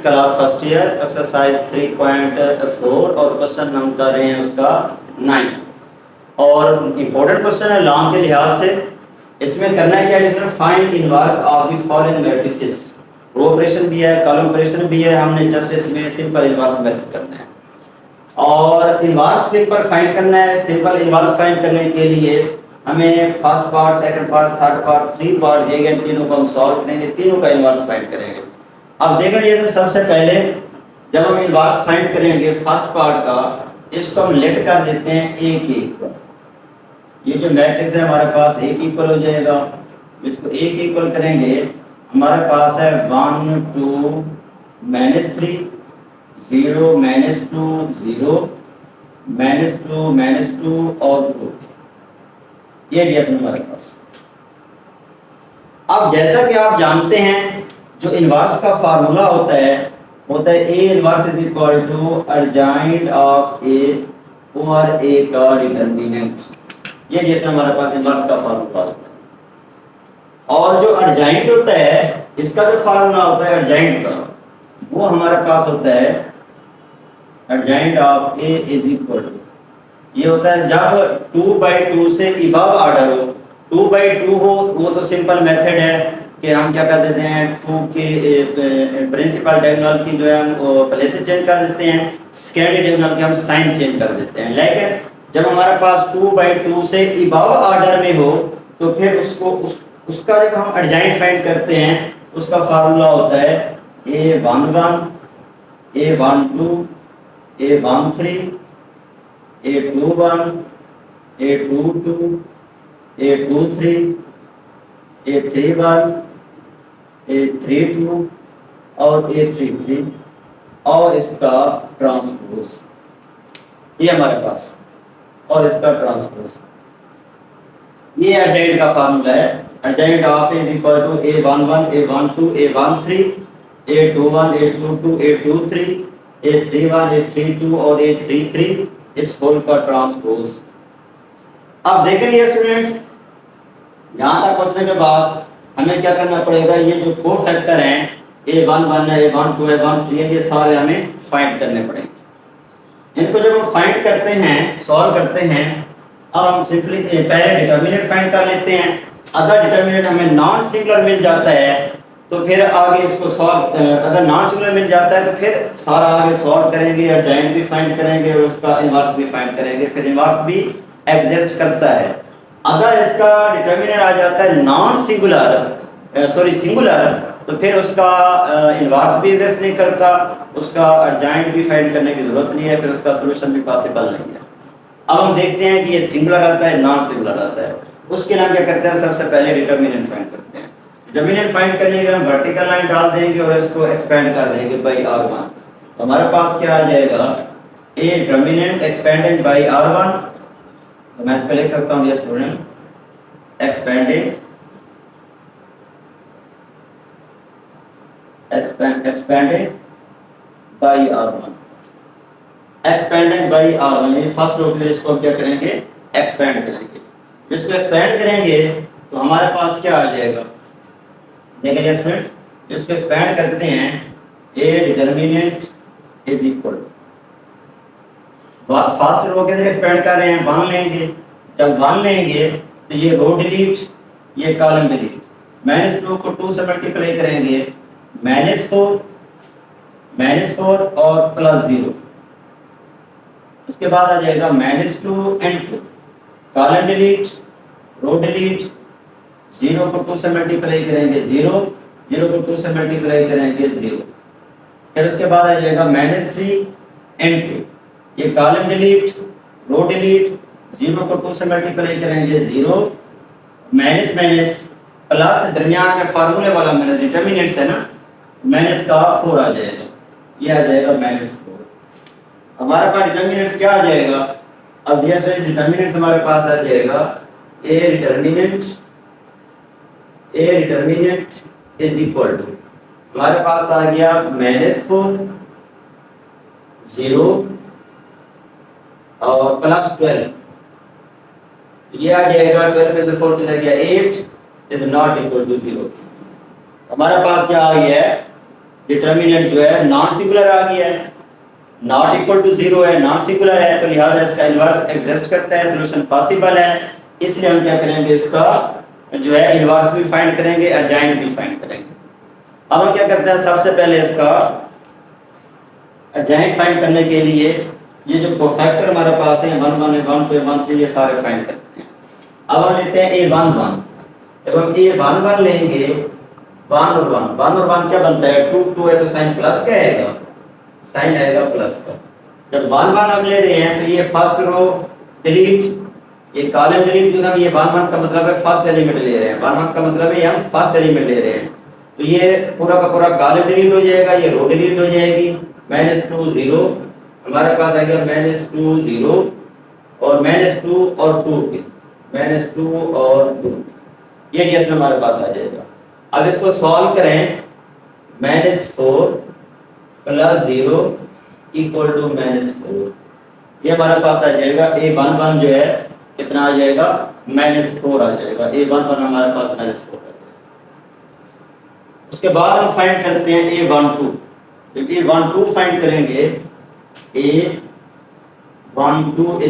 Class first year exercise 3.4 और question हम कर रहे हैं उसका 9 और इम्पोर्टेंट क्वेश्चन है लॉन्ग के लिहाज से। इसमें करना है क्या, इसमें find inverse of the following matrices. Row operation भी है, कॉलम ऑपरेशन भी है, हमने जस्ट इसमें सिंपल इनवर्स मेथड करना है और इनवर्स सिंपल फाइंड करना है। सिंपल इनवर्स फाइंड करने के लिए हमें first part, second part, third part, 3 part दिए गए, तीनों को हम सॉल्व करेंगे, तीनों का इनवर्स फाइंड करेंगे। अब देखिए सबसे पहले जब हम इनवर्स फाइंड करेंगे फर्स्ट पार्ट का, इसको हम लेट कर देते हैं ए के। ये जो मैट्रिक्स है हमारे पास ए के इक्वल हो जाएगा, इसको ए के इक्वल करेंगे, हमारे पास है 1 2 -3 0 -2 0 -2 और 2, ये डिवीजन हमारे पास। अब जैसा कि आप जानते हैं जो इनवर्स का फार्मूला होता है A inverse is equal to adjoint of A over A का डिटरमिनेंट। ये जैसे हमारे पास इनवर्स का फार्मूला होता है और जो अर्जेंट होता है इसका जो फार्मूला होता है अर्जेंट का, वो हमारे पास होता है adjoint of A is equal to, ये होता है जब 2/2 से इबव ऑर्डर हो। 2/2 हो वो तो सिंपल मेथड है कि हम क्या कर देते हैं, 2 के प्रिंसिपल डायगोनल की जो है हम प्लेसेस चेंज कर देते हैं, सेकेंडरी डायगोनल के हम साइन चेंज कर देते हैं। लेकिन जब हमारे पास 2/2 से इबव ऑर्डर में हो तो फिर उसका जब हम अर्जेंट फाइंड करते हैं उसका फार्मूला होता है A11 A12 A13 A21 A22 A23 A31 A32 और A33 और इसका ट्रांसपोज, ये हमारे पास, और इसका ट्रांसपोज, ये अर्जेंट का फार्मूला है। Adjoint of is equal to A11 A12 A13 A21 A22 A23 A31 A32 और A33 इस होल का ट्रांसपोज। अब देखेंगे स्टूडेंट्स, यहाँ तक पहुंचने के बाद हमें क्या करना पड़ेगा, ये जो कोफैक्टर हैं A11 है A12 A13 है, ये सारे हमें फाइंड करने पड़ेंगे। इनको जब हम फाइंड करते हैं, सॉल्व करते हैं, अब हम सिंपली पहले डिटरमिनेंट फाइंड कर लेते हैं। अगर डिटरमिनेंट हमें नॉन सिंगुलर मिल जाता है तो फिर आगे इसको सॉल्व, अगर नॉन सिंगुलर मिल जाता है तो फिर सारा आगे सॉल्व करेंगे, अर्जेंट भी फाइंड करेंगे और उसका इनवर्स भी फाइंड करेंगे, फिर इनवर्स भी एग्जिस्ट करता है। अगर इसका डिटरमिनेंट आ जाता है नॉन सिंगुलर सिंगुलर तो फिर उसका इनवर्स भी एग्जिस्ट नहीं करता, उसका अर्जेंट भी फाइंड करने की जरूरत नहीं है, फिर उसका सॉल्यूशन भी पॉसिबल नहीं है। अब हम देखते हैं कि ये सिंगुलर आता है नॉन सिंगुलर आता है, उसके लिए हम क्या करते हैं, सबसे पहले डिटरमिनेंट फाइंड करते हैं। डिटरमिनेंट फाइंड करने के लिए हम वर्टिकल लाइन डाल देंगे और इसको एक्सपेंड कर देंगे बाय R1। तो हमारे पास क्या आ जाएगा, ए डिटरमिनेंट एक्सपेंडेड बाय R1, तो मैं इस पे लिख सकता हूं, student expanded by R1, expanded by R1, ये फर्स्ट रो के इसको हम क्या करेंगे, एक्सपेंड करेंगे। इसको एक्सपेंड करेंगे तो हमारे पास क्या आ जाएगा, देखिए स्टूडेंट्स, इसको एक्सपेंड करते हैं, A determinant is equal, first row के एक्सपेंड कर रहे हैं, 1 लेंगे, जब 1 लेंगे तो ये रो डिलीट, ये कॉलम डिलीट, -2 को 2 से मल्टीप्लाई करेंगे, -4 और +0, उसके बाद आ जाएगा -2 and 2, column delete, row delete, 0 को 2 से मल्टीप्लाई करेंगे 0, 0 को 2 से मल्टीप्लाई करेंगे 0, फिर उसके बाद आ जाएगा -3 and 2, ये कॉलम डिलीट, रो डिलीट, 0 को 2 से मल्टीप्लाई करेंगे 0, माइनस माइनस प्लस, दरमियान में फार्मूले वाला माइनस डिटरमिनेंट्स है ना, माइनस का 4 आ जाएगा, ये आ जाएगा -4। हमारे पास डिटरमिनेंट्स क्या आ जाएगा, अब ये से डिटरमिनेंट्स हमारे पास आ जाएगा, ए डिटरमिनेंट इज इक्वल टू, हमारे पास आ गया -4 0 और +12, ये आ जाएगा 12 में से 4 चला गया 8 इज नॉट इक्वल टू 0। हमारे पास क्या आ गया है, डिटर्मिनेंट जो है नॉन सिंगुलर आ गया है, नॉट इक्वल टू 0 है, नॉन सिंगुलर है, तो लिहाजा इसका इनवर्स एग्जिस्ट करता है, सॉल्यूशन पॉसिबल है। इसलिए हम क्या करेंगे, इसका जो है इनवर्स भी फाइंड करेंगे, एडजॉइंट भी फाइंड करेंगे। अब हम क्या करते हैं, सबसे पहले इसका एडजॉइंट फाइंड करने के लिए ये जो कोफैक्टर हमारे पास है 1 1 1 2 1 3 ये सारे फाइंड करते हैं। अब हम लेते हैं a1 1। जब हम a1 1 लेंगे 1 और 1 क्या बनता है, 2 2 है तो साइन प्लस क्या आएगा, साइन आएगा प्लस का। जब 1 1 हम ले रहे हैं तो ये फर्स्ट रो डिलीट, ये कॉलम डिलीट, क्योंकि हम ये 1 1 का मतलब है फर्स्ट एलिमेंट ले रहे हैं, 1 1 का मतलब है हम फर्स्ट एलिमेंट ले रहे हैं, तो ये पूरा का पूरा कॉलम डिलीट हो जाएगा, ये रो डिलीट हो जाएगी। -2 0 हमारे पास आएगा, -2 0 और -2 और 2 के, -2 और 2 ये डिएस में हमारे पास आ जाएगा। अब इसको सॉल्व करें, -4 + 0 = -4, ये हमारे पास आ जाएगा। a1 1 जो है कितना आ जाएगा, -4 आ जाएगा, a1 1 हमारे पास -4 आ जाएगा। उसके बाद हम फाइंड करते हैं a1 2, क्योंकि a1 2 फाइंड करेंगे, a1 2 =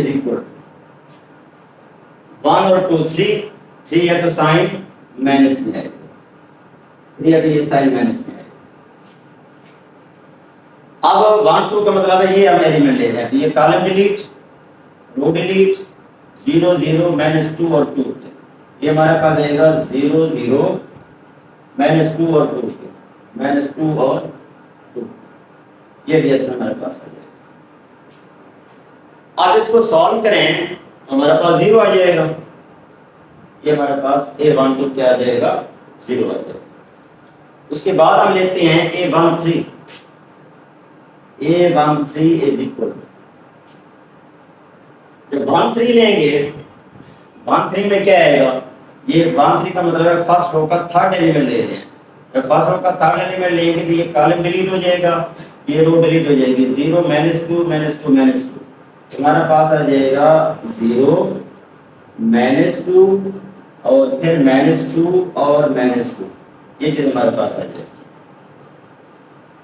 1 और 2 3 है तो साइन माइनस में आएगा, 3 है तो ये साइन माइनस में आएगा। अब 1 2 का मतलब है ये हम एलिमेंट ले रहे हैं, तो ये कॉलम डिलीट, रो डिलीट, 0 0 -2 और 2, ये हमारे पास आएगा 0 0 -2 और 2 के, -2 और 2, ये भी इसमें हमारे पास आ जाएगा। अब इसको सॉल्व करें तो हमारे पास 0 आ जाएगा, ये हमारे पास a1 2 क्या आ जाएगा, 0 आ जाएगा। उसके बाद हम लेते हैं a1 3 = जब 1 3 लेंगे, 1 3 में क्या आएगा, ये 1 3 का मतलब है फर्स्ट रो का थर्ड एलिमेंट ले रहे हैं, जब फर्स्ट रो का थर्ड एलिमेंट लेंगे तो ये कॉलम डिलीट हो जाएगा, ये रो डिलीट हो जाएगी, 0 -2 -2 -2, हमारे पास आ जाएगा 0 -2 और फिर -2 और -2, ये चीज हमारे पास आ जाएगी।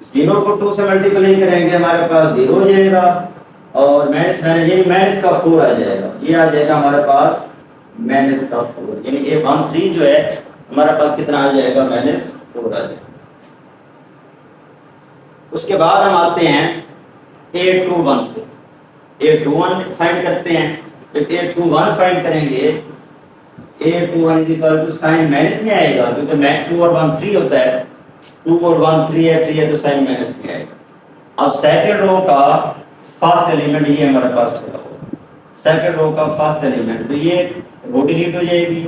0 को 2 से मल्टीप्लाई करेंगे हमारे पास 0 हो जाएगा, और माइनस माइनस का 4 आ जाएगा, ये आ जाएगा हमारे पास -4, यानी a1 3 जो है हमारे पास कितना आ जाएगा, -4 आ जाएगा। उसके बाद हम आते हैं a21 पे, a21 फाइंड करते हैं। जब a21 फाइंड करेंगे, a21 = साइन माइनस में आएगा, क्योंकि 2 और 1 3 होता है, 2 और 1 3 है तो साइन माइनस में आएगा। अब सेकंड रो का फर्स्ट एलिमेंट ये हमारे पास होगा, सेकंड रो का फर्स्ट एलिमेंट, तो ये रो डिलीट हो जाएगी,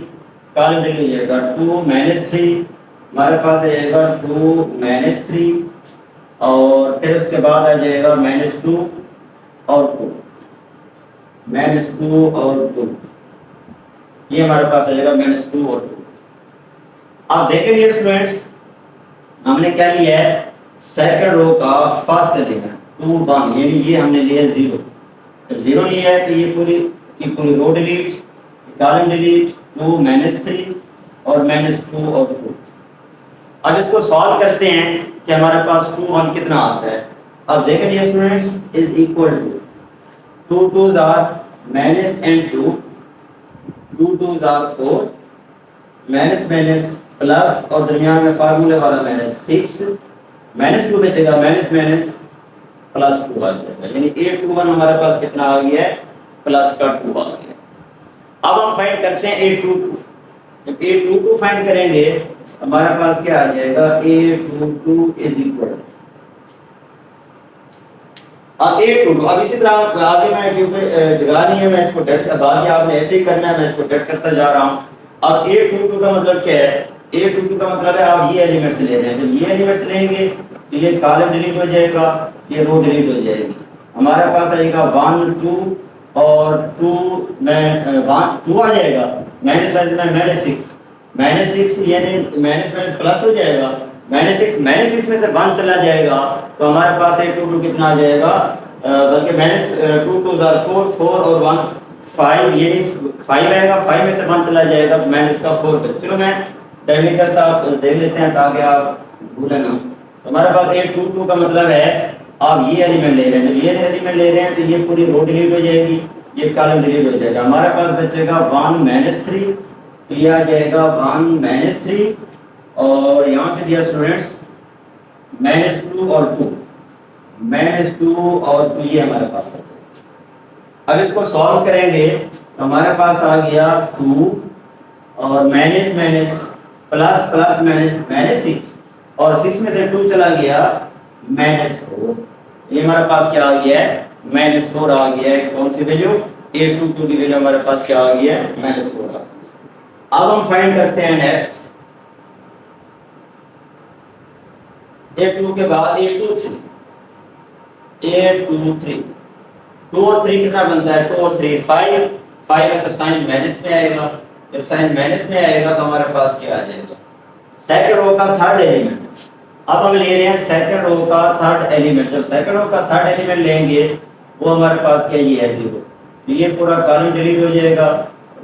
कॉलम डिलीट हो जाएगा, 2 -3 हमारे पास आएगा, 2 -3 और फिर उसके बाद आ जाएगा -2 और 2, -2 और 2, ये हमारे पास आ जाएगा -2 और 2। आप देखेंगे स्टूडेंट्स, हमने क्या लिया है, सेकंड रो का फर्स्ट एलिमेंट 2 1, यानी ये हमने लिया 0, जब 0 लिया है तो ये पूरी की पूरी रो डिलीट, कॉलम डिलीट, 2 -3 और -2 और 2। अब इसको सॉल्व करते हैं कि हमारे पास 2 1 कितना आता है। अब देखेंगे students, = 2 2s are -2, 2 2s are 4, minus plus और दरमियान में फार्मूले वाला -6, -2 बचेगा, माइनस +2 आ जाएगा, यानी a21 हमारे पास कितना आ गया है, +2 आ गया। अब हम फाइंड करते हैं a22। जब a22 फाइंड करेंगे हमारे पास क्या आ जाएगा, a22 = अब इसी तरह आगे मैं, क्योंकि जगह नहीं है, मैं इसको डेट का आगे आपने ऐसे ही करना है, मैं इसको डेट करता जा रहा हूं। अब a22 का मतलब क्या है, a22 का मतलब है आप ये एलिमेंट्स ले रहे हैं, जब ये एलिमेंट्स लेंगे तो ये कॉलम डिलीट हो जाएगा, ये रो डिलीट हो जाएगी, हमारे पास आएगा 1 2 और 2 में 1 2 आ जाएगा, -6 यानी माइनस प्लस हो जाएगा, -6 में से 1 चला जाएगा तो हमारे पास a22 कितना आ जाएगा, बल्कि -2 2s are 4 और 1 5, ये 5 आएगा, 5 में से 1 चला जाएगा, -4 पे। चलो मैं डेली करता देख लेते हैं ताकि आप भूलें ना। तो हमारे पास ए टू टू का मतलब है आप ये एलिमेंट ले रहे हैं, जब ये एलिमेंट ले रहे हैं तो ये पूरी रो डिलीट हो जाएगी, ये कॉलम डिलीट हो जाएगा। हमारे पास बचेगा 1 माइनस 3, तो ये आ जाएगा 1 माइनस 3 और यहाँ से दिया स्टूडेंट्स माइनस 2 और 2, माइनस 2 और 2 ये हमारे पास है। अब इसको सॉल्व करेंगे तो हमारे पास आ गया 2 और minus minus plus plus minus minus 6 और 6 में से 2 चला गया माइनस 4, ये हमारे पास क्या आ गया है माइनस 4 आ गया है। कौन सी वैल्यू a22 की वैल्यू हमारे पास क्या आ गई है माइनस 4 आ गई है। अब हम फाइंड करते हैं नेक्स्ट a2 के बाद a23, a23 2 और 3 कितना बनता है 2 और 3 5, 5 है तो साइन माइनस में आएगा, जब साइन माइनस में आएगा तो हमारे पास क्या आ जाएगा सेकंड रो का थर्ड एलिमेंट। अब हम ले रहे हैं सेकंड रो का थर्ड एलिमेंट, जब सेकंड रो का थर्ड एलिमेंट लेंगे वो हमारे पास क्या ये है 0, तो ये पूरा कॉलम डिलीट हो जाएगा,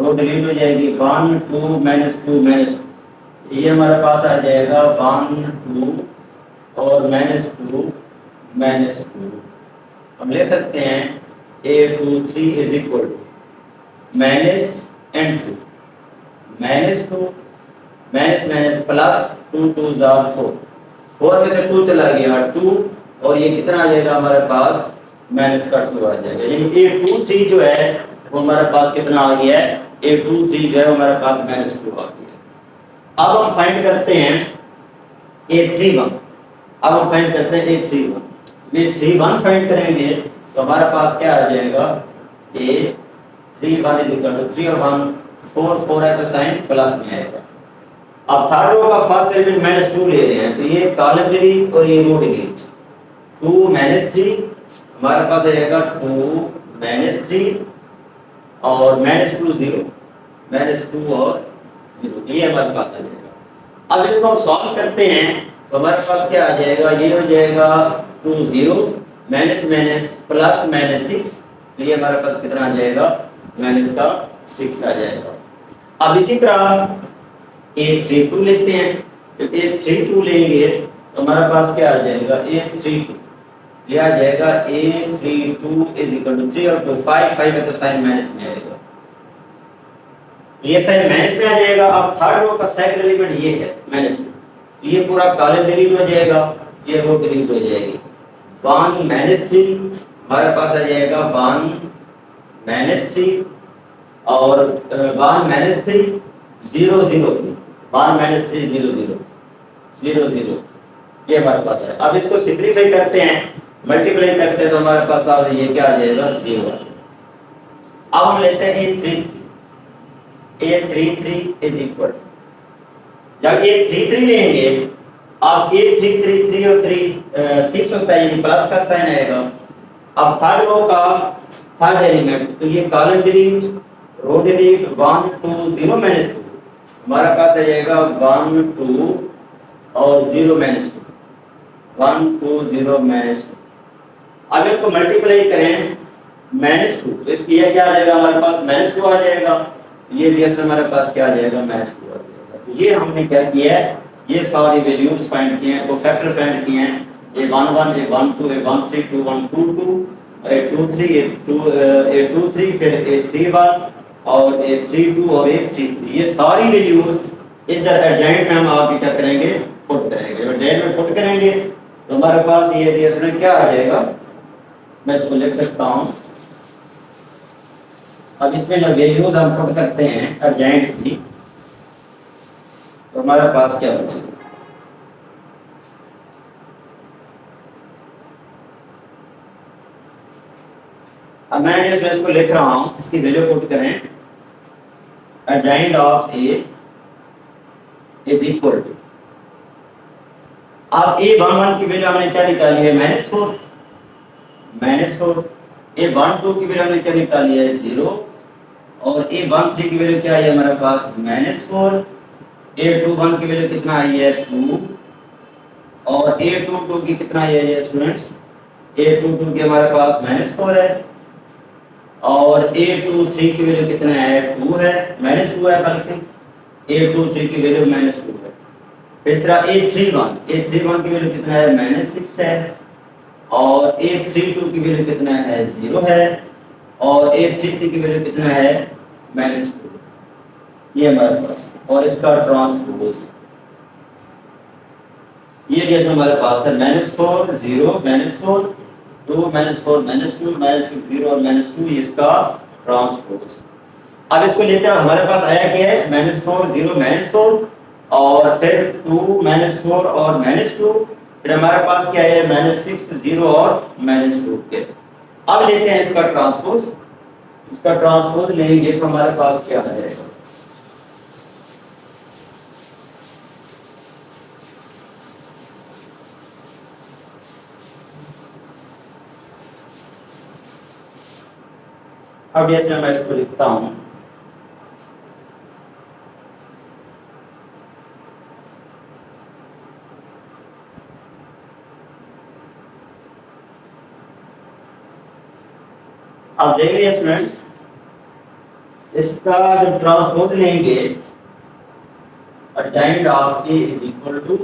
रो डिलीट हो जाएगी 1 2 माइनस 2 माइनस 2, ये हमारे पास आ जाएगा 1 2 और माइनस 2 माइनस 2। हम ले सकते हैं a23 is equal to minus and 2 minus 2 minus minus plus 2 2 जार 4, 4 में से 2 चला गया 2 और ये कितना आ जाएगा हमारे पास माइनस का 2 आ जाएगा, यानी a23 जो है वो हमारे पास कितना आ गया है a23 जो है हमारे पास माइनस 2 आ गया। अब हम फाइंड करते हैं a31, अब हम फाइंड करते हैं a31 फाइंड करेंगे तो हमारे पास क्या आ जाएगा a31 इज इक्वल टू 3 और 1 4 4 है तो साइन प्लस में आएगा। अब थर्ड रो का फर्स्ट एलिमेंट माइनस 2 ले रहे हैं तो ये कॉलम डिलीट और ये रो डिलीट, 2 माइनस 3 हमारे पास आ जाएगा 2 माइनस 3 और माइनस 2 0 माइनस 2 और 0, ये हमारे पास आ जाएगा। अब इसको हम सॉल्व करते हैं तो हमारे पास क्या आ जाएगा, ये हो जाएगा 2 0 माइनस माइनस प्लस माइनस 6, तो ये हमारे पास कितना आ जाएगा माइनस का 6 आ जाएगा। अब इसी तरह a32 लेते हैं, जब a32 लेंगे तो हमारे पास क्या आ जाएगा a32, ये आ जाएगा a32 इज इक्वल टू 3 और 2 5 5 है तो साइन माइनस में आएगा, ये साइन माइनस में आ जाएगा। अब थर्ड रो का सेकंड एलिमेंट ये है माइनस 2, तो ये पूरा कॉलम डिलीट हो जाएगा, ये रो डिलीट हो जाएगी 1 माइनस 3 हमारे पास आ जाएगा 1 माइनस 3 और 1 माइनस 3 0 0 1 माइनस 3 0 0 0 0, ये हमारे पास है। अब इसको सिंपलीफाई करते हैं, मल्टीप्लाई करते हैं तो हमारे पास आ ये क्या आ जाएगा 0 आ जाएगा। अब हम लेते हैं a33 इज इक्वल, जब ये 33 लेंगे अब a3 और 3 6 होता है यानी प्लस का साइन आएगा। अब थर्ड रो का थर्ड एलिमेंट तो ये column delete row delete 1 2 0 minus 2 हमारे पास आ जाएगा 1 2 और 0 माइनस 2 1 2 0 माइनस 2। अब इसको मल्टीप्लाई करें माइनस 2 तो इसकी ये क्या आ जाएगा हमारे पास माइनस 2 आ जाएगा, ये भी इसमें हमारे पास क्या आ जाएगा माइनस 2 आ जाएगा। तो ये हमने क्या किया है, ये सारी वैल्यूज फाइंड किए हैं, वो फैक्टर फाइंड किए हैं, a11 a12 a13 21 22 a23 a23 फिर a31 और a32 और a33, ये सारी वैल्यूज इधर एडजॉइंट में हम आगे क्या करेंगे पुट करेंगे। जब एडजॉइंट में पुट करेंगे तो हमारे पास ये एरिया में क्या आ जाएगा, मैं इसको लिख सकता हूं। अब इसमें जब वैल्यूज हम पुट करते हैं एडजॉइंट की तो हमारे पास क्या बनेगा, अब मैं इसको लिख रहा हूं, इसकी वैल्यू पुट करें adjoint of a is equal to, अब a11 की वैल्यू हमने क्या निकाली है -4 a12 की वैल्यू हमने क्या निकाली है 0 और a13 की वैल्यू क्या है हमारे पास -4, a21 की वैल्यू कितना आई है 2 और a22 की कितना आई है स्टूडेंट्स, a22 की हमारे पास -4 है और a23 की वैल्यू कितना है 2 है -2 है, बल्कि a23 की वैल्यू -2 है। इस तरह A31 की वैल्यू कितना है -6 है, और A32 की वैल्यू कितना है 0 है, और A33 की वैल्यू कितना है -2। ये हमारे पास, और इसका ट्रांसपोज ये जैसे हमारे पास है -4 0 -4 2 -4 -2 -6 0 और -2, ये इसका ट्रांसपोज। अब इसको लेते हैं, हमारे पास आया क्या है -4 0 -4 और फिर 2 -4 और -2, फिर हमारे पास क्या है -6 0 और -2 के। अब लेते हैं इसका ट्रांसपोज। इसका ट्रांसपोज लेंगे तो हमारे पास क्या है, अब जैसे मैं इसको लिखता हूं, आप देख रहे हैं स्टूडेंट्स, इसका जब ट्रांसपोज लेंगे adjoint of A is equal to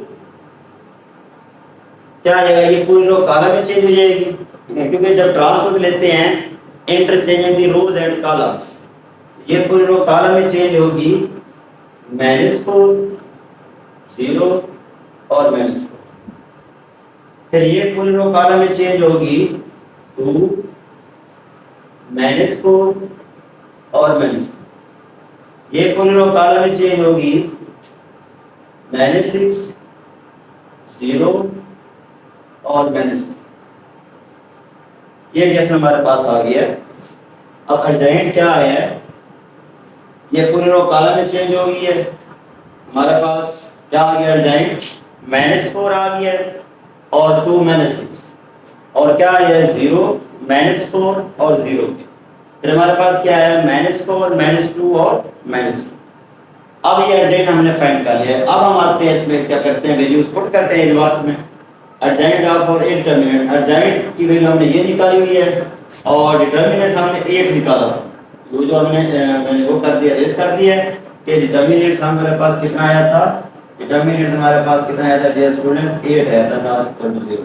क्या आ जाएगा, ये पूरी रो कॉलम में चेंज हो जाएगी, क्योंकि जब ट्रांसपोज लेते हैं interchange the rows and columns, ये पूरी रो कॉलम में चेंज होगी -4 0 और -4, फिर ये पूरी रो कॉलम में चेंज होगी 2 -4 और -2, ये पूरी रो कॉलम में चेंज होगी -6 0 और -2। ये जैसे हमारे पास आ गया। अब अर्जेंट क्या है, ये पूरी रो कॉलम में चेंज हो गई है, हमारे पास क्या आ गया अर्जेंट -4 आ गया और 2 -6, और क्या है 0 -4 और 0 के, फिर हमारे पास क्या है -4 -2 और -2। अब ये अर्जेंट हमने फाइंड कर लिया है। अब हम आते हैं इसमें क्या करते हैं, वैल्यूज पुट करते हैं रिवर्स में। अर्जेंट ऑफ और ए डिटरमिनेंट, अर्जेंट की वैल्यू हमने ये निकाली हुई है और डिटरमिनेंट हमने 8 निकाला था, वो जो हमने मैंने वो कर दिया, रेस कर दिया कि डिटरमिनेंट हमारे पास कितना आया था, डिटरमिनेंट हमारे पास कितना आया था डियर स्टूडेंट्स 8 आया था, नॉट इक्वल टू 0।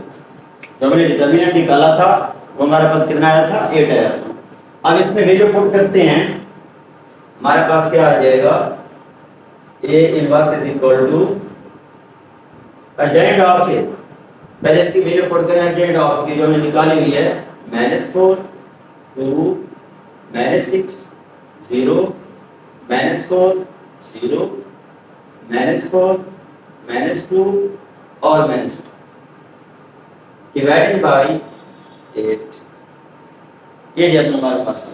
जो हमने डिटरमिनेंट निकाला था वो हमारे पास कितना आया था 8 आया था। अब इसमें वैल्यू पुट करते हैं, हमारे पास क्या आ जाएगा A inverse is equal to adjoint of A, पहले इसकी वैल्यू पुट करें अर्जेंट ऑफ की जो हमने निकाली हुई है -4 2 -6 0 -4 0 -4 -2 और -2 डिवाइडेड बाय 8, ये जैसे हमारे पास है।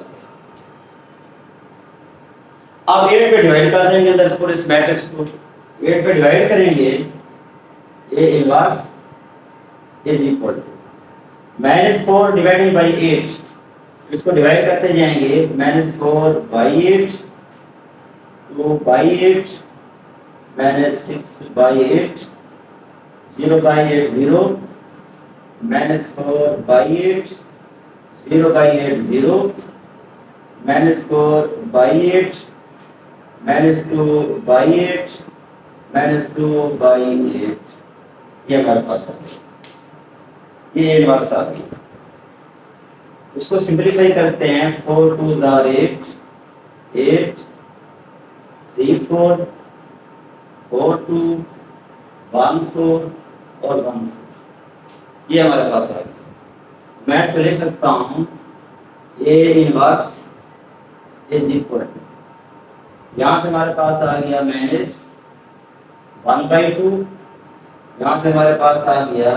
अब 8 पे डिवाइड कर देंगे अंदर पूरे इस मैट्रिक्स को, 8 पे डिवाइड करेंगे, A inverse is equal to -4 dividing by 8, इसको डिवाइड करते जाएंगे -4 by 8 2 by 8 -6 by 8 0 by 8 0 -4 by 8 0 by 8 0 -4 by 8 -2 by 8 -2 by 8, ये हमारे पास आ गया, ये इनवर्स आ गई। इसको सिंपलीफाई करते हैं, 4 2 आर 8 8 3 4 4 2 1 4 और 1 4, ये हमारे पास आ गया। मैं इसको लिख सकता हूँ A इनवर्स इज इक्वल, यहाँ से हमारे पास आ गया -1/2, यहाँ से हमारे पास आ गया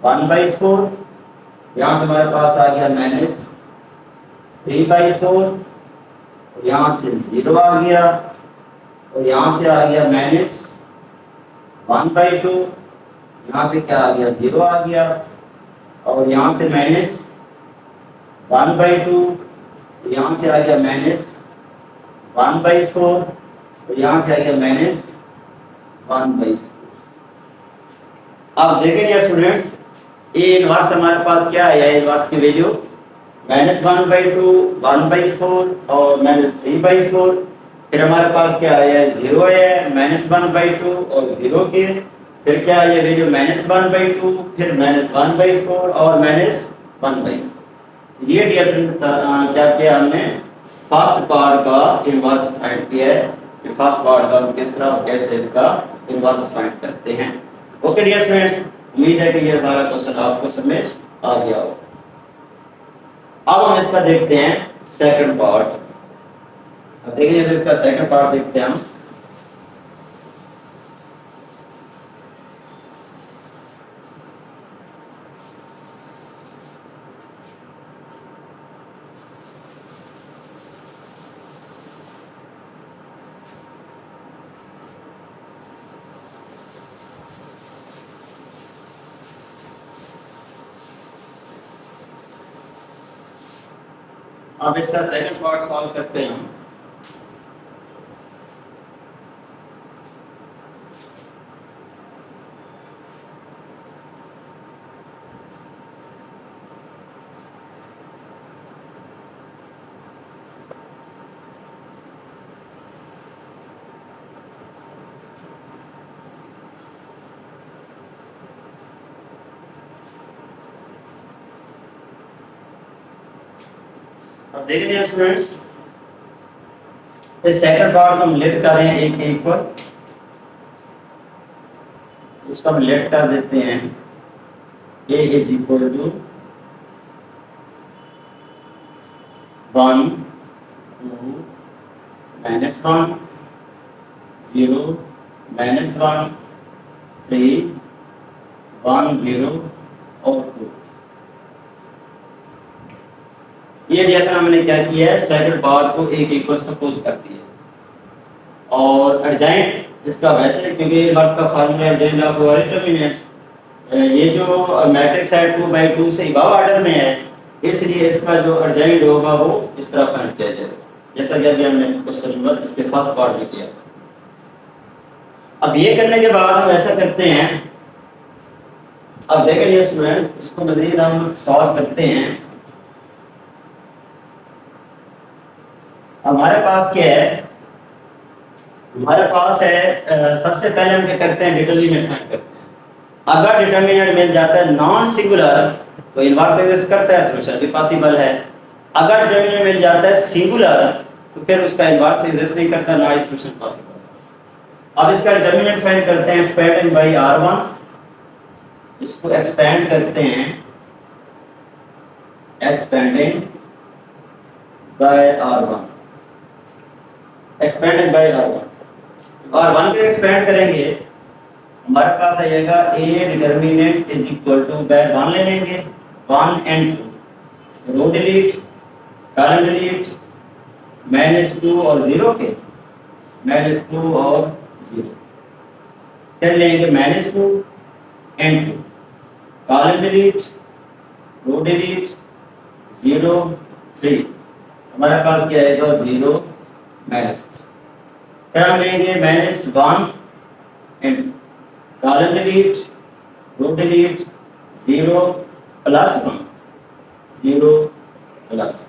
1/4, यहाँ से हमारे पास आ गया -3/4, यहाँ से 0 आ गया, और यहाँ से आ गया -1/2, यहाँ से क्या आ गया 0 आ गया, और यहाँ से -1/2, यहाँ से आ गया -1/4, और यहाँ से आ गया -1/4। अब देखिए स्टूडेंट्स, ए इनवर्स हमारे पास क्या है, इनवर्स की वैल्यू -1/2 1/4 और -3/4, फिर हमारे पास क्या आया, 0 है, -1/2 और 0 के, फिर क्या है वैल्यू -1/2, फिर -1/4 और -1/4। ये क्या किया हमने, फर्स्ट पार्ट का इनवर्स फाइंड किया है कि फर्स्ट पार्ट का हम किस तरह और कैसे इसका इनवर्स फाइंड करते हैं। ओके डियर स्टूडेंट्स, उम्मीद है कि ये सारा क्वेश्चन आपको समझ आ गया हो। अब हम इसका देखते हैं सेकंड पार्ट। अब देखिए इसका सेकंड पार्ट देखते हैं हम। अब इसका सेकंड पार्ट सॉल्व करते हैं हम। अब देखिए स्टूडेंट्स, इस सेकंड पार्ट को हम लेट कर रहे हैं एक पर, उसको हम लेट कर देते हैं a इज इक्वल टू 1 2 -1 0 -1 3 1 0 और 2। ये जैसा हमने क्या किया है, सेकंड पार्ट को एक पर सपोज कर दिया और एडजॉइंट इसका वैसे, क्योंकि इनवर्स का फार्मूला एडजॉइंट ऑफ डिटरमिनेंट्स, ये जो मैट्रिक्स है 2/2 से इबाव ऑर्डर में है, इसलिए इसका जो एडजॉइंट होगा वो इस तरह फाइंड किया जाएगा, जैसा कि अभी हमने क्वेश्चन नंबर इसके फर्स्ट पार्ट में किया। अब ये करने के बाद हम ऐसा करते हैं, अब देखिए स्टूडेंट्स, इसको मजीद हम सॉल्व करते हैं। हमारे पास क्या है, हमारे पास है सबसे पहले हम क्या करते हैं, डिटरमिनेंट फाइंड करते हैं। अगर डिटरमिनेंट मिल जाता है नॉन सिंगुलर तो इनवर्स एग्जिस्ट करता है, सॉल्यूशन भी पॉसिबल है। अगर डिटरमिनेंट मिल जाता है सिंगुलर तो फिर उसका इनवर्स एग्जिस्ट नहीं करता, ना सॉल्यूशन पॉसिबल है। अब इसका डिटरमिनेंट फाइंड करते हैं एक्सपेंडिंग बाय R1। इसको एक्सपेंड करते हैं, expanding bye R1, expand bye R1। R1 को एक्सपेंड करेंगे, हमारे पास आएगा a determinant is equal to, by 1 ले लेंगे, 1 and 2, row delete, column delete, -2 और 0 के, -2 और 0, फिर लेंगे -2 and 2, column delete, row delete, 0 3, हमारे पास क्या आएगा 0 -3, फिर हम लेंगे -1 and column delete, row delete, 0 +1 0 +1,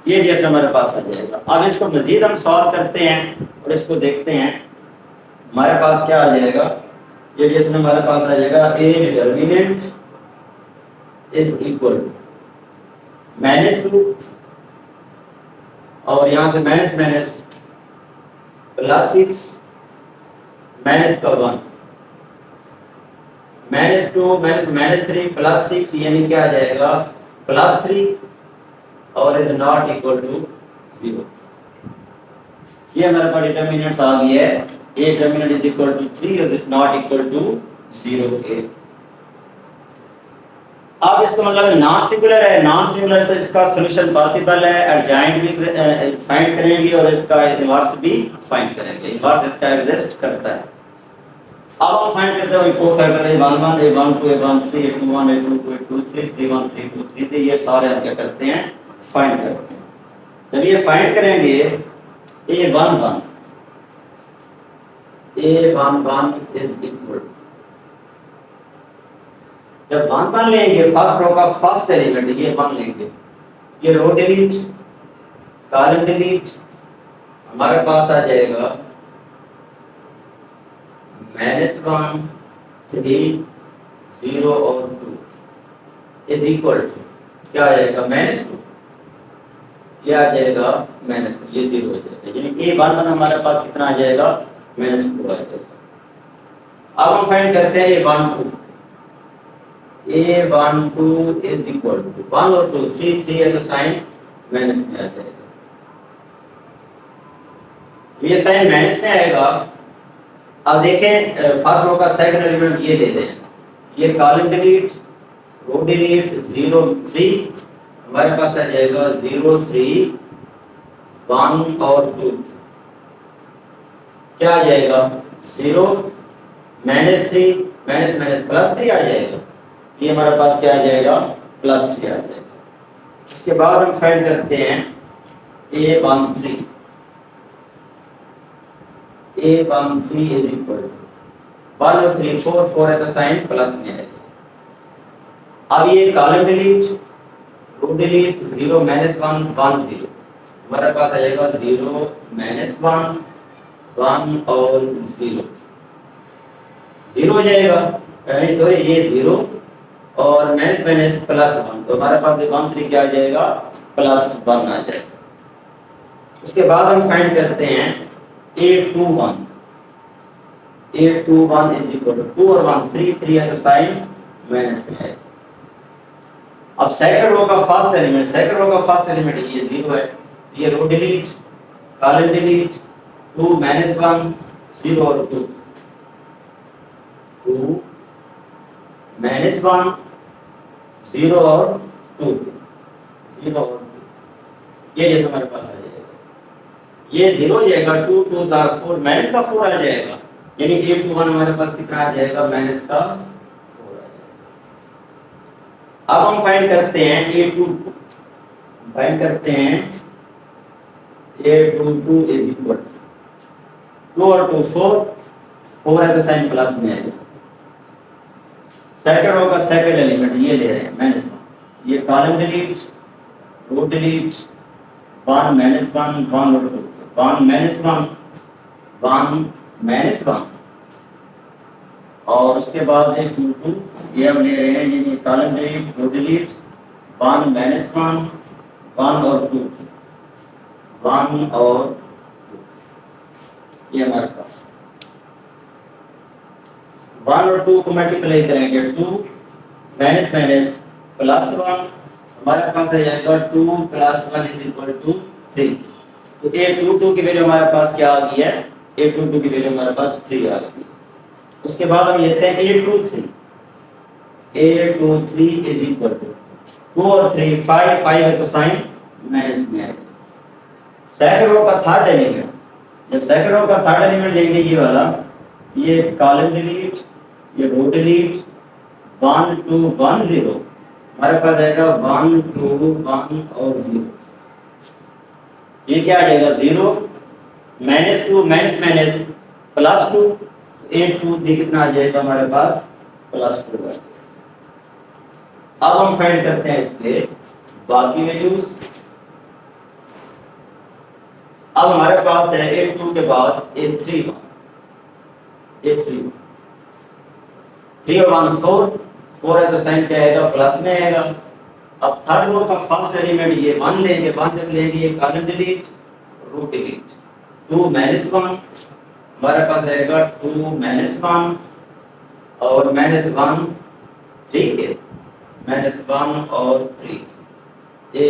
ये जैसे हमारे पास आ जाएगा। अब इसको मजीद हम सॉल्व करते हैं और इसको देखते हैं, हमारे पास क्या आ जाएगा, ये जैसे हमारे पास आ जाएगा a determinant is equal to -2 और यहाँ से माइनस +6 -1, -2 -3 +6, यानी क्या आ जाएगा +3 और इज नॉट इक्वल टू 0। ये हमारे पास डिटरमिनेंट्स आ गई है, a determinant is equal to 3 is not equal to 0 के। अब इसका मतलब नॉन सिंगुलर है, नॉन सिंगुलर तो इसका सॉल्यूशन पॉसिबल है, एडजॉइंट भी फाइंड करेंगे और इसका इनवर्स भी फाइंड करेंगे, इनवर्स इसका एग्जिस्ट करता है। अब हम फाइंड करते हैं cofactor a11 a12 a13 a21 a22 a23 31 32 33, ये सारे हम क्या करते हैं फाइंड करते हैं। जब ये फाइंड करेंगे a11 इज इक्वल, जब 1 लेंगे फर्स्ट रो का फर्स्ट एलिमेंट ये 1 लेंगे, ये रो डिलीट, कॉलम डिलीट, हमारे पास आ जाएगा -1 3 0 और 2 इज इक्वल टू क्या आ जाएगा -2, ये आ जाएगा -2, ये 0 हो जाएगा, यानी A11 हमारे पास कितना आ जाएगा -2 आ जाएगा। अब हम फाइंड करते हैं A12 इज इक्वल टू 1 और 2 3 है तो साइन माइनस में आ जाएगा, ये साइन माइनस में आएगा। अब देखें फर्स्ट रो का सेकंड एलिमेंट ये दे दें, ये कॉलम डिलीट रो डिलीट 0 3 हमारे पास आ जाएगा 0 3 1 और 2 क्या आ जाएगा 0 -3 माइनस माइनस +3 आ जाएगा, ये हमारे पास क्या आ जाएगा +3 आ जाएगा। उसके बाद हम फाइंड करते हैं A13 इज इक्वल टू 1 और 3 4 है तो साइन प्लस में आएगा। अब ये कॉलम डिलीट रो डिलीट 0 -1 1 0 हमारे पास आ जाएगा 0 -1 1 और 0 हो जाएगा, यानी सॉरी ये 0 और माइनस माइनस +1 तो हमारे पास 1 3 क्या आ जाएगा +1 आ जाएगा। उसके बाद हम फाइंड करते हैं A21 इज इक्वल टू 2 और 1 3 है तो साइन माइनस में है। अब सेकंड रो का फर्स्ट एलिमेंट ये 0 है, ये रो डिलीट कॉलम डिलीट 2 -1 0 और 2 -1 0 और 2 ये जैसे हमारे पास आ जाएगा, ये 0 हो जाएगा 2 2 4 माइनस का 4 आ जाएगा, यानी A21 हमारे पास कितना आ जाएगा माइनस का 4 आ जाएगा। अब हम फाइंड करते हैं A22 इज इक्वल 2 और 2 4 है तो साइन प्लस में आएगा। सेकंड रो का सेकंड एलिमेंट ये ले रहे हैं -1, ये कॉलम डिलीट रो डिलीट 1 -1 1 और 2 1 -1 और उसके बाद एक 2 ये हम ले रहे हैं, ये कॉलम डिलीट रो डिलीट 1 -1 1 और 2 1 और 2 ये हमारे पास 1 और 2 को मल्टीप्लाई करेंगे 2 माइनस माइनस +1 हमारे पास आ जाएगा 2 + 1 इज इक्वल टू 3। तो A22 की वैल्यू हमारे पास क्या आ गई है, A22 की वैल्यू हमारे पास 3 आ गई। उसके बाद हम लेते हैं A23 इज इक्वल टू 2 और 3 5 है तो साइन माइनस में आएगा। सेकंड रो का थर्ड एलिमेंट, जब सेकंड रो का थर्ड एलिमेंट लेंगे ये वाला, ये कॉलम डिलीट ये रो डिलीट 1 2 1 0 हमारे पास आएगा 1 2 1 और 0, ये क्या आ जाएगा 0 -2 माइनस माइनस +2 8 2 3 कितना आ जाएगा हमारे पास +2 आ जाएगा। अब हम फाइंड करते हैं इसके बाकी वैल्यूज। अब हमारे पास है A2 के बाद A31 3 और 1 4 है तो साइन क्या आएगा प्लस में आएगा। अब थर्ड रो का फर्स्ट एलिमेंट ये 1 लेंगे, 1 जब लेंगे ये कॉलम डिलीट रो डिलीट 2 -1 हमारे पास आएगा 2 -1 और -1 ठीक है -1 और 3 ये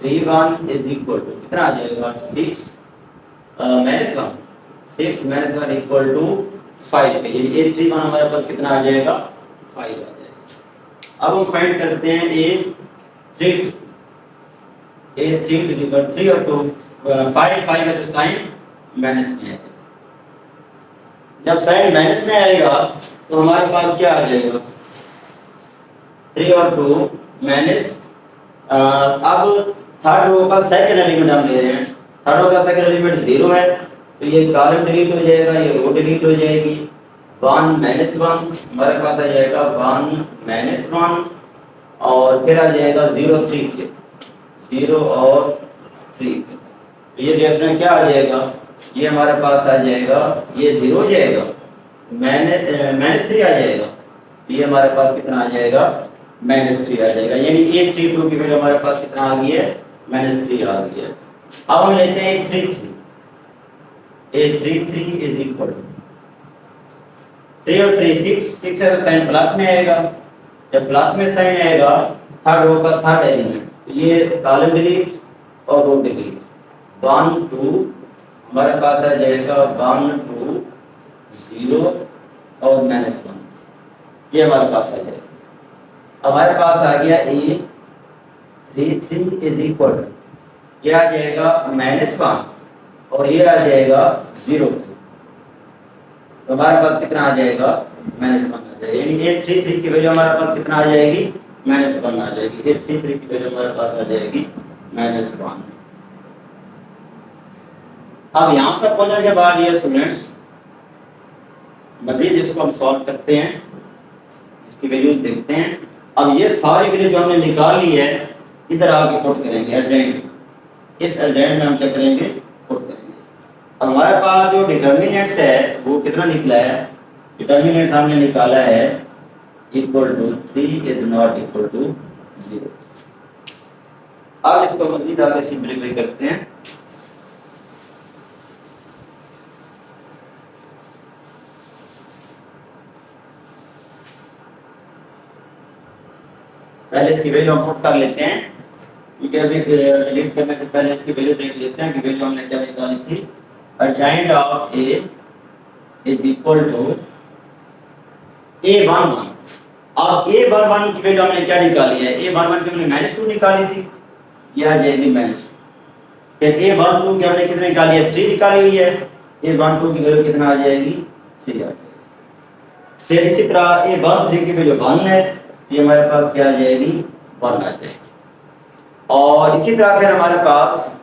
31 इज इक्वल टू कितना आ जाएगा 6 -1 इक्वल टू 5 है, यानी A31 हमारे पास कितना आ जाएगा 5 आ जाएगा। अब हम फाइंड करते हैं A32 इज इक्वल 3 और 2 5 है तो साइन माइनस में आएगा। जब साइन माइनस में आएगा तो हमारे पास क्या आ जाएगा 3 और 2 माइनस। अब थर्ड रो का सेकंड एलिमेंट हम ले रहे हैं, थर्ड रो का सेकंड एलिमेंट 0 है तो ये कॉलम डिलीट हो जाएगा, ये रो डिलीट हो जाएगी 1 -1 हमारे पास आ जाएगा 1 -1 और फिर आ जाएगा 0 3 के 0 और 3 के, तो ये डेफिनेट क्या आ जाएगा ये हमारे पास आ जाएगा, ये 0 हो जाएगा, -3 आ जाएगा, ये हमारे पास कितना आ जाएगा, -3 आ जाएगा। यानी A32 की वैल्यू हमारे पास कितना आ गई है, -3 आ गई है। अब हम लेते हैं A33 इज इक्वल टू 3 और 3 6 है तो साइन प्लस में आएगा, जब प्लस में साइन आएगा थर्ड रो का थर्ड एलिमेंट, तो ये कॉलम डिलीट और रो डिलीट, 1 2 हमारे पास आ जाएगा 1 2 0 और -1, ये हमारे पास आ जाएगा। हमारे पास आ गया A33 इज इक्वल टू, ये आ जाएगा -1 और ये आ जाएगा 0, तो हमारे पास कितना आ जाएगा, -1 आ जाएगा। यानी A33 की वैल्यू हमारे पास कितना आ जाएगी, -1 आ जाएगी। A33 की वैल्यू हमारे पास आ जाएगी -1। अब यहाँ तक पहुंचने के बाद ये स्टूडेंट्स मजीद इसको हम सॉल्व करते हैं, इसकी वैल्यूज देखते हैं। अब ये सारी वैल्यू जो हमने निकाल ली है इधर आके पुट करेंगे अर्जेंट, इस अर्जेंट में हम क्या करेंगे, पुट करेंगे। अब हमारे पास जो डिटर्मिनेंट्स है वो कितना निकला है, डिटर्मिनेंट्स हमने निकाला है equal to 3 is not equal to 0। अब इसको मजीद आगे सिंपलीफाई करते हैं। पहले इसकी वैल्यू हम पुट कर लेते हैं, क्योंकि अभी डिलीट करने से पहले इसकी वैल्यू देख लेते हैं कि वैल्यू हमने क्या निकाली थी। Adjoint of A is equal to A11। अब A11 की वैल्यू हमने क्या निकाली है, A11 की हमने -2 निकाली थी, ये आ जाएगी -2। फिर A12 की हमने कितनी निकाली है, 3 निकाली हुई है, A12 की वैल्यू कितना आ जाएगी, 3 आ जाएगी। फिर इसी तरह A13 की वैल्यू 1 है, ये हमारे पास क्या आ जाएगी, 1 आ जाएगी। और इसी तरह फिर हमारे पास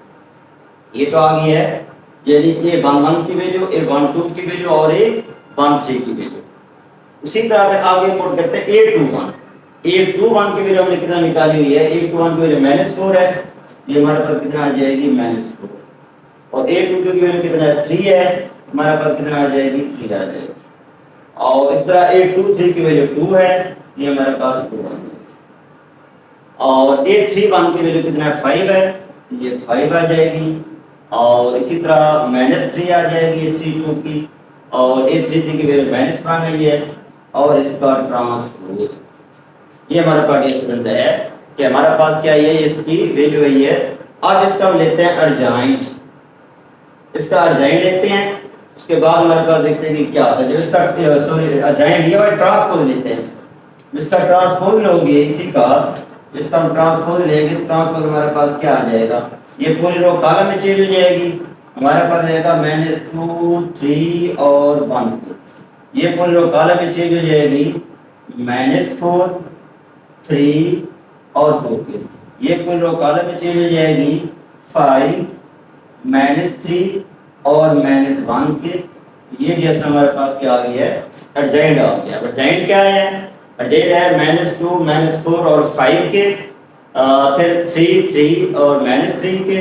ये तो आ गई है, यानी A11 की वैल्यू, A12 की वैल्यू और A13 की वैल्यू। उसी तरह फिर आगे पुट करते हैं A21। A21 की वैल्यू हमने कितना निकाली हुई है, A21 की वैल्यू -4 है, ये हमारे पास कितना आ जाएगी, -4। और A22 की वैल्यू कितना है, 3 है, हमारे पास कितना आ जाएगी, 3 आ जाएगी। और इस तरह A23 की वैल्यू 2 है, ये हमारे पास 2 आ जाएगी। और A31 की वैल्यू कितना है, 5 है, ये 5 आ जाएगी। और इसी तरह -3 आ जाएगी A32 की, और A33 की वैल्यू -1 है ये, और इसका ट्रांसपोज ये हमारे पास ये स्टूडेंट्स है कि हमारे पास क्या है, इसकी वैल्यू है ये। अब इसका हम लेते हैं अर्जेंट, इसका अर्जेंट लेते हैं, उसके बाद हमारे पास देखते हैं कि क्या आता है। जब इसका अर्जेंट लिया और ट्रांसपोज लेते हैं, इसका ट्रांसपोज लोगे इसी का, इसका हम ट्रांसपोज लेंगे तो ट्रांसपोज हमारे पास क्या आ जाएगा, ये पूरी रो कॉलम में चेंज हो जाएगी, हमारे पास आएगा -2 3 और 1। ये पूरी रो कॉलम में चेंज हो जाएगी -4 3 और 2 के। ये पूरी रो कॉलम में चेंज हो जाएगी 5 -3 और -1 के। ये जैसे हमारे पास क्या आ गया है, अर्जेंट आ गया। अर्जेंट क्या है, अर्जेंट है -2 -4 और 5 के, फिर 3 3 और -3 के,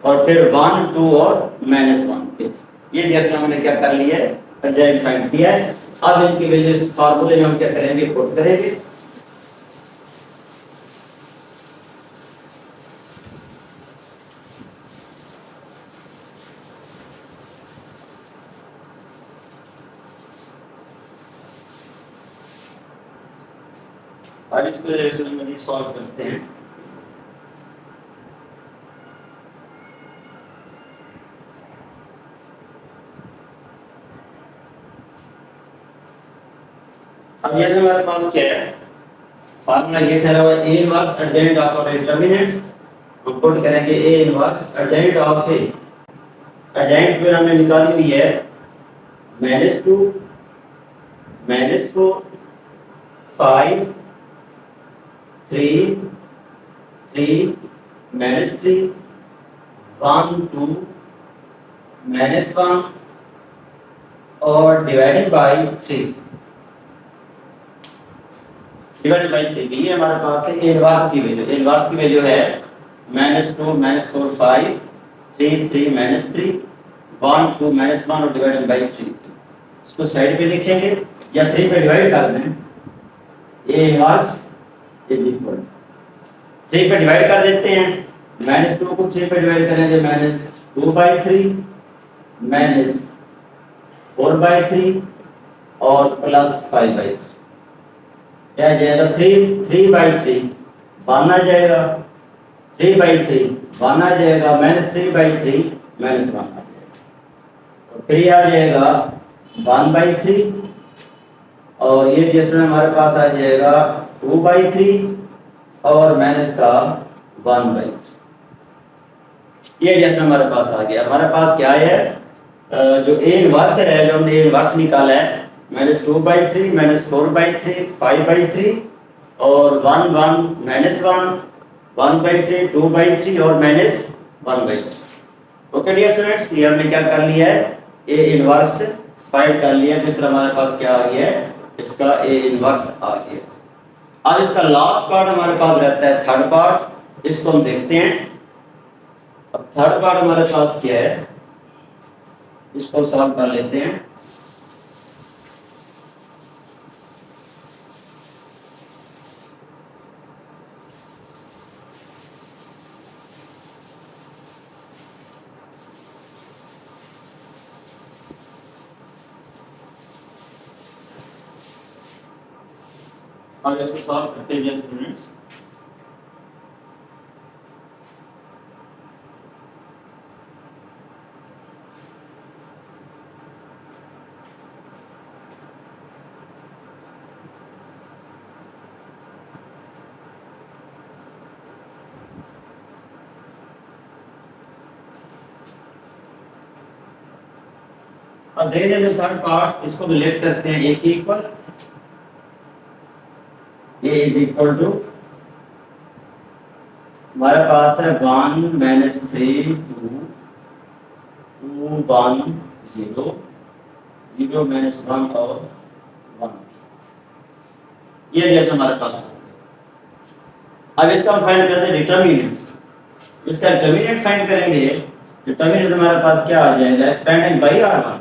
और फिर 1 2 और -1 के। ये जैसे हमने क्या कर लिया है, अर्जेंट फाइंड किया है। अब इनकी वैल्यूज फार्मूले में हम क्या करेंगे, पुट करेंगे। और इसको मजीद सॉल्व करते हैं। अब ये हमारे पास क्या है, फार्मूला ये ठहरा हुआ है, A इनवर्स अर्जेंट ऑफ और डिटरमिनेंट्स। हम पुट करेंगे A inverse urgent of A। Urgent पे हमने निकाली हुई है -2 -4 5 3 3 -3 1 2 -1 और डिवाइडेड बाय 3 डिवाइडेड बाय 3। ये हमारे पास है इनवर्स की वैल्यू। इनवर्स की वैल्यू है -2 -4 5 3 3 -3 1 2 -1 और डिवाइडेड बाई 3। इसको साइड पे लिखेंगे या 3 पे डिवाइड कर दें। ए इनवर्स इज इक्वल 3 पे डिवाइड कर देते हैं। -2 को 3 पे डिवाइड करेंगे -2/3 -4/3 और +5/3 क्या आ जाएगा 3/3 1 आ जाएगा 3/3 1 आ जाएगा -3/3 -1 आ जाएगा और फिर आ जाएगा 1/3 और ये डिस्टेंस हमारे पास आ जाएगा 2/3 और माइनस का 1/3। ये डिस्टेंस हमारे पास आ गया। हमारे पास क्या है जो ए इनवर्स है, जो हमने ए इनवर्स निकाला है -2/3 -4/3 5/3 और 1 1 -1 1/3 2/3 और -1/3। ओके डियर स्टूडेंट्स, ये हमने क्या कर लिया है ए इनवर्स फाइंड कर लिया। तो इस तरह हमारे पास क्या आ गया है, इसका ए इनवर्स आ गया। अब इसका लास्ट पार्ट हमारे पास रहता है थर्ड पार्ट, इसको हम देखते हैं। अब थर्ड पार्ट हमारे पास क्या है, इसको सॉल्व कर लेते हैं। और इसको सॉल्व करते हैं स्टूडेंट्स। अब देखिए जो थर्ड पार्ट, इसको रिलेट करते हैं ए के equal. A is equal to हमारे पास है 1 -3 2 2 1 0 0 -1 और 1। ये जैसे हमारे पास है। अब इसका हम फाइंड करते हैं डिटरमिनेंट्स। इसका डिटरमिनेंट फाइंड करेंगे। डिटरमिनेंट हमारे पास क्या आ जाएगा, expanded by r1।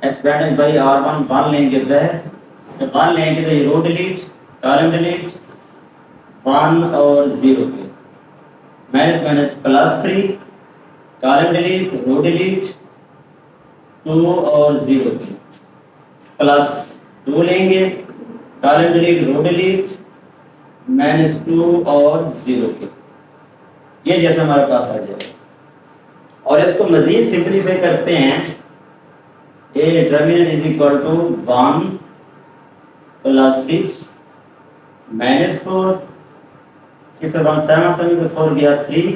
Expanded by r1 1 लेंगे वह, जब 1 लेंगे तो ये रो डिलीट कॉलम डिलीट 1 और 0 पे minus minus +3 column delete row delete 2 और 0 पे +2 लेंगे कॉलम डिलीट रो डिलीट -2 और 0 पे। ये जैसे हमारे पास आ जाएगा। और इसको मजीद सिंपलीफाई करते हैं। A determinant is equal to 1 + 6 -4 6 और 1 7 7 से 4 गया 3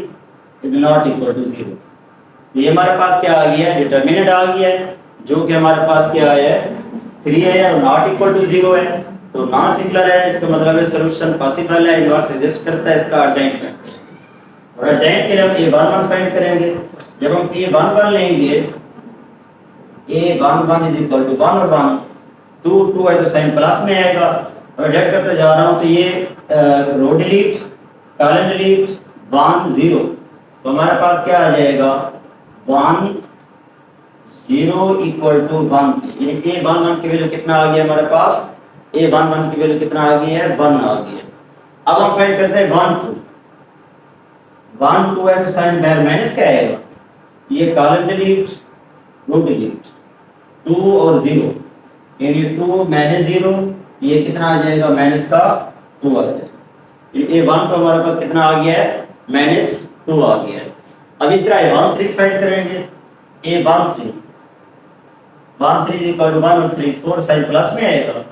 इज नॉट इक्वल टू 0। तो ये हमारे पास क्या आ गया है, डिटरमिनेंट आ गया है, जो कि हमारे पास क्या है 3 है और नॉट इक्वल टू 0 है, तो नॉन सिंगुलर है। इसका मतलब है सॉल्यूशन पॉसिबल है, इनवर्स एग्जिस्ट करता है। इसका अर्जेंट फाइंड और अर्जेंट के लिए हम a11 फाइंड करेंगे। जब हम a11 लेंगे a11 इज इक्वल टू 1 और 1 2 2 है तो साइन प्लस में आएगा। और ऐड करते जा रहा हूं तो ये रो डिलीट कॉलम डिलीट 1 0, तो हमारे पास क्या आ जाएगा 1 0 इक्वल टू 1, यानी a11 की वैल्यू कितना आ गया हमारे पास, a11 की वैल्यू कितना आ गई है 1 आ गई है। अब हम फाइंड करते हैं 1 2 1 2 है तो साइन बाहर माइनस क्या आएगा, ये कॉलम डिलीट रो डिलीट 2 और 0 यानी 2 -0, ये कितना आ जाएगा माइनस का 2 आ जाएगा। ये a1 तो हमारे पास कितना आ गया है -2 आ गया है। अब इस तरह a13 फाइंड करेंगे। a13 1 3 इक्वल टू 1 और 3 4 साइन प्लस में आएगा,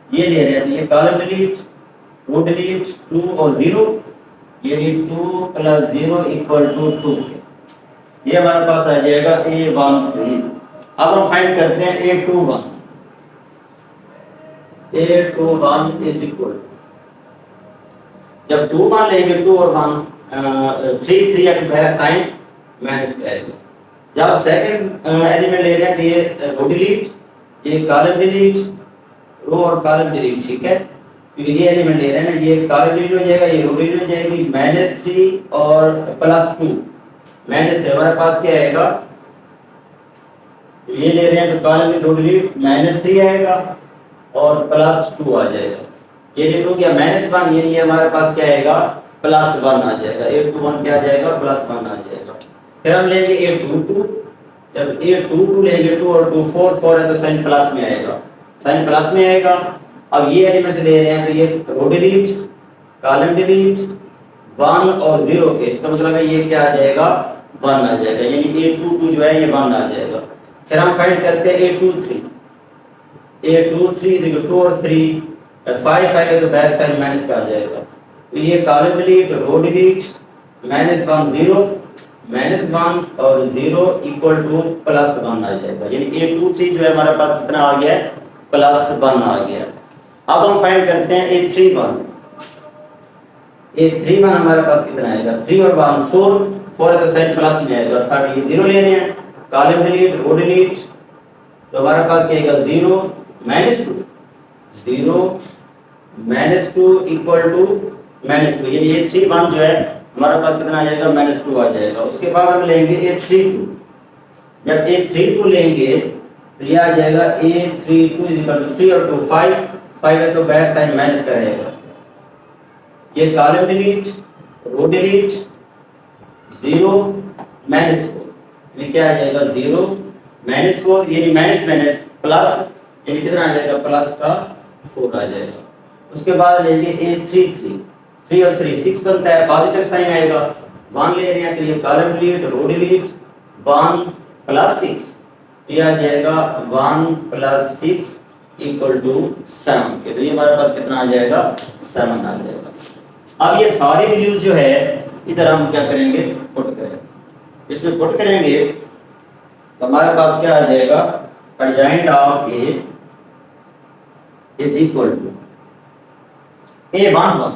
ये ले रहे हैं तो ये कॉलम डिलीट रो डिलीट 2 और 0 यानी 2 + 0 इक्वल टू 2। ये हमारे पास आ जाएगा a13। अब हम फाइंड करते हैं a21 इज इक्वल, जब 2 मान लेंगे 2 और 1 3 3 के बाहर साइन माइनस का आएगा। जब सेकंड एलिमेंट ले रहे हैं तो ये रो डिलीट ये कॉलम डिलीट रो और कॉलम डिलीट, ठीक है, क्योंकि ये एलिमेंट ले रहे हैं ना, ये कॉलम डिलीट हो जाएगा ये रो डिलीट हो जाएगी -3 और +2 -3 हमारे पास क्या आएगा तो ये ले रहे हैं तो कॉलम में रो डिलीट -3 आएगा और +2 आ जाएगा। ये लिख लो क्या -1, ये हमारे पास क्या आएगा +1 आ जाएगा। 8 to 1 क्या आ जाएगा +1 आ जाएगा। फिर हम लेंगे 8 to 2, जब 8 to 2 लेंगे 2 और 2 4 है तो साइन प्लस में आएगा, साइन प्लस में आएगा। अब ये एलिमेंट्स ले रहे हैं तो ये रो डिलीट, कॉलम डिलीट, 1 और 0 के, इसका मतलब है ये क्या आ जाएगा 1 आ जाएगा, यानी 8 to 2 जो है ये 1 आ जाएगा। फिर हम फाइंड करते हैं 8 to 3, 8 to 3 2 और 3 5 है तो बैक साइड माइनस का आ जाएगा। तो ये कॉलम डिलीट, रो डिलीट, -1 0, -1 और 0 इक्वल टू +1 आ जाएगा, यानी 8 to 3 जो है हमारे पास कितना आ गया है +1 आ गया। अब हम फाइंड करते हैं 8 3 1, 8 3 1 हमारे पास कितना आएगा 3 और 1 4 है तो साइन प्लस में आएगा 30 0 ले रहे हैं, कॉलम डिलीट, रो डिलीट, तो हमारे पास क्या आएगा 0 -2, 0 -2 इक्वल टू -2, यानी ये 3 1 जो है हमारे पास कितना आ जाएगा -2 आ जाएगा। उसके बाद हम लेंगे A32, जब A32 लेंगे तो ये आ जाएगा A32 3 और 2 5 है तो बैक साइन माइनस का रहेगा। ये कॉलम डिलीट, रो डिलीट, 0 -4, ये क्या आ जाएगा 0 -4, यानी माइनस प्लस, यानी कितना आ जाएगा प्लस का 4 आ जाएगा। उसके बाद लेंगे A33, 3 और 3 6 बनता है, पॉजिटिव साइन आएगा। 1 ले रहे हैं तो ये कॉलम डिलीट, रो डिलीट, 1 + 6, ये आ जाएगा 1 + 6 इक्वल टू 7 के, तो ये हमारे पास कितना आ जाएगा 7 आ जाएगा। अब ये सारी वैल्यूज जो है इधर हम क्या करेंगे पुट करेंगे, इसमें पुट करेंगे तो हमारे पास क्या आ जाएगा adjoint of A is equal to A11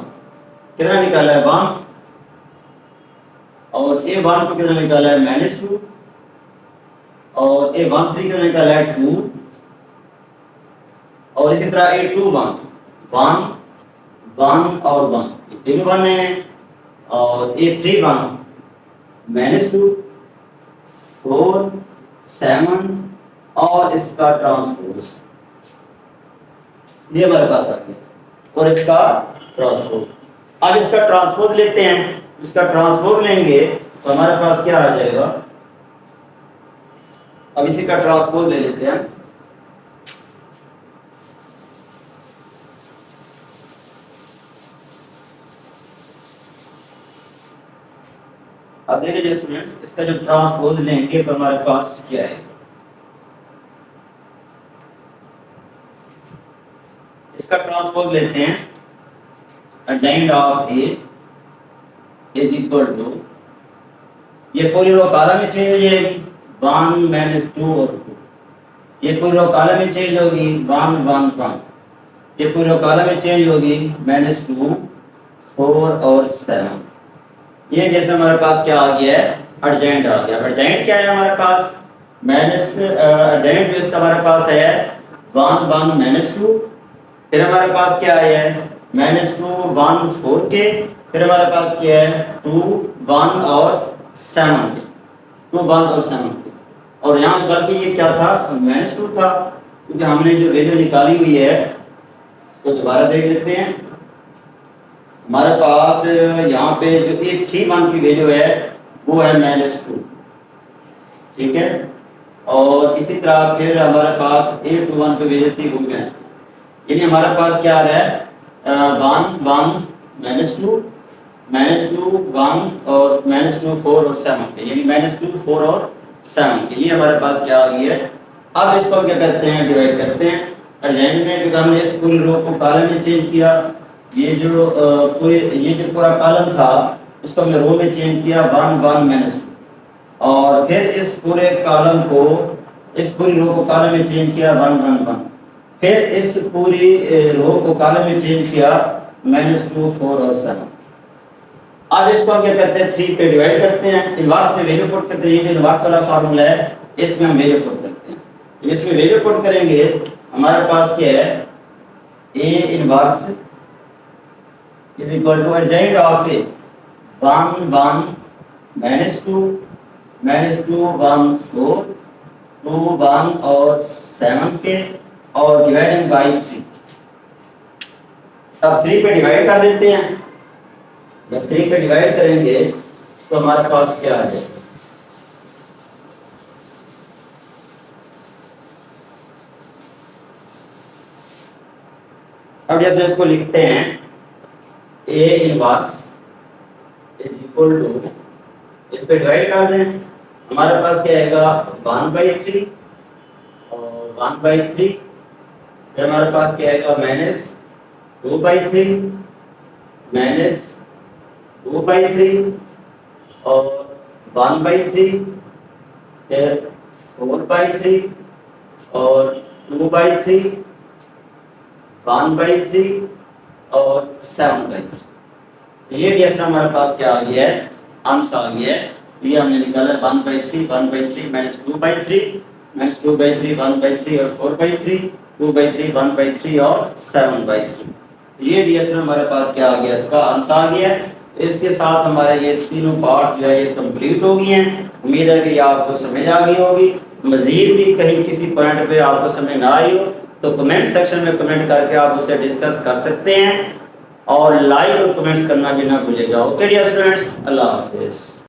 कितना निकाला है 1 और A1 को कितना निकाला है -2 और A13 कितना निकाला है 2 और इसी तरह A21 1 1 और 1 ये तीनों 1 है और A31 -2 4 7 और इसका ट्रांसपोज ये हमारे पास आ गया और इसका ट्रांसपोज। अब इसका ट्रांसपोज लेते हैं, इसका ट्रांसपोज लेंगे तो हमारे पास क्या आ जाएगा, अब इसी का ट्रांसपोज ले लेते हैं। अब देखिए स्टूडेंट्स इसका जो ट्रांसपोज लेंगे तो हमारे पास क्या है, इसका ट्रांसपोज लेते हैं adjoint of A is equal to, ये पूरी रो कॉलम में चेंज हो जाएगी 1 -2 और 2, ये पूरी रो कॉलम में चेंज होगी 1 1 1, ये पूरी रो कॉलम में चेंज होगी -2 4 और 7। ये जैसे हमारे पास क्या आ गया है एडजॉइंट आ गया। एडजॉइंट क्या है हमारे पास एडजॉइंट जो इसका हमारे पास है 1 1 -2, फिर हमारे पास क्या आया है -2 1 4 के, फिर हमारे पास क्या है 2 1 और 7 के, 2 1 और 7 के, और यहाँ बल्कि ये क्या था -2 था क्योंकि हमने जो वैल्यू निकाली हुई है उसको दोबारा देख लेते हैं। हमारे पास यहाँ पे जो A31 की वैल्यू है वो है -2, ठीक है, और इसी तरह फिर हमारे पास A21 पे वैल्यू थी वो भी -2, यानी हमारे पास क्या आ रहा है 1 1 -2 1 और -2 4 और 7 के, यानी -2 4 और 7 के, ये हमारे पास क्या आ गया है। अब इसको क्या करते हैं डिवाइड करते हैं एडजॉइंट में, क्योंकि हमने इस पूरी रो को कॉलम में चेंज किया, ये जो पूरा कॉलम था उसको हमने रो में चेंज किया 1 1 -2, और फिर इस पूरे कॉलम को इस पूरी रो को कॉलम में चेंज किया 1 1 1, फिर इस पूरी रो को कॉलम में चेंज किया -2 4 और 7। अब इसको हम क्या करते हैं 3 पे डिवाइड करते हैं, इनवर्स में वैल्यू पुट करते हैं, ये जो इनवर्स वाला फार्मूला है इसमें हम वैल्यू पुट करते हैं। तो इसमें वैल्यू पुट करेंगे हमारे पास क्या है A inverse is equal to adjoint of A 1 1 -2 -2 1 4 2, 1 और 7 के और डिवाइडिंग बाई 3। अब 3 पे डिवाइड कर देते हैं। जब 3 पे डिवाइड करेंगे तो हमारे पास क्या आ जाएगा? अब जैसे इसको लिखते हैं A inverse is equal to, इस पे डिवाइड कर दें, हमारे पास क्या आएगा 1/3 और 1/3, फिर हमारे पास क्या आएगा -2/3 -2/3 और 1/3, फिर 4/3 और 2/3, 1/3 और 7/3। ये डिएक्शन हमारे पास क्या आ गया है? आंसर आ गया है। ये हमने निकाला 1/3 1/3 -2/3 -2/3 1/3 और 4/3 2/3 1/3 और 7/3। ये डिएक्शन हमारे पास क्या आ गया? इसका आंसर आ गया है। इसके साथ हमारे ये तीनों पार्ट्स जो है ये कंप्लीट हो गए हैं। उम्मीद है कि ये आपको समझ आ गई होगी। मजीद भी कहीं किसी पॉइंट पे आपको समझ ना आई हो तो कमेंट सेक्शन में कमेंट करके आप उससे डिस्कस कर सकते हैं, और लाइक और कमेंट्स करना भी ना भूलिएगा। ओके डियर स्टूडेंट्स, अल्लाह हाफिज़।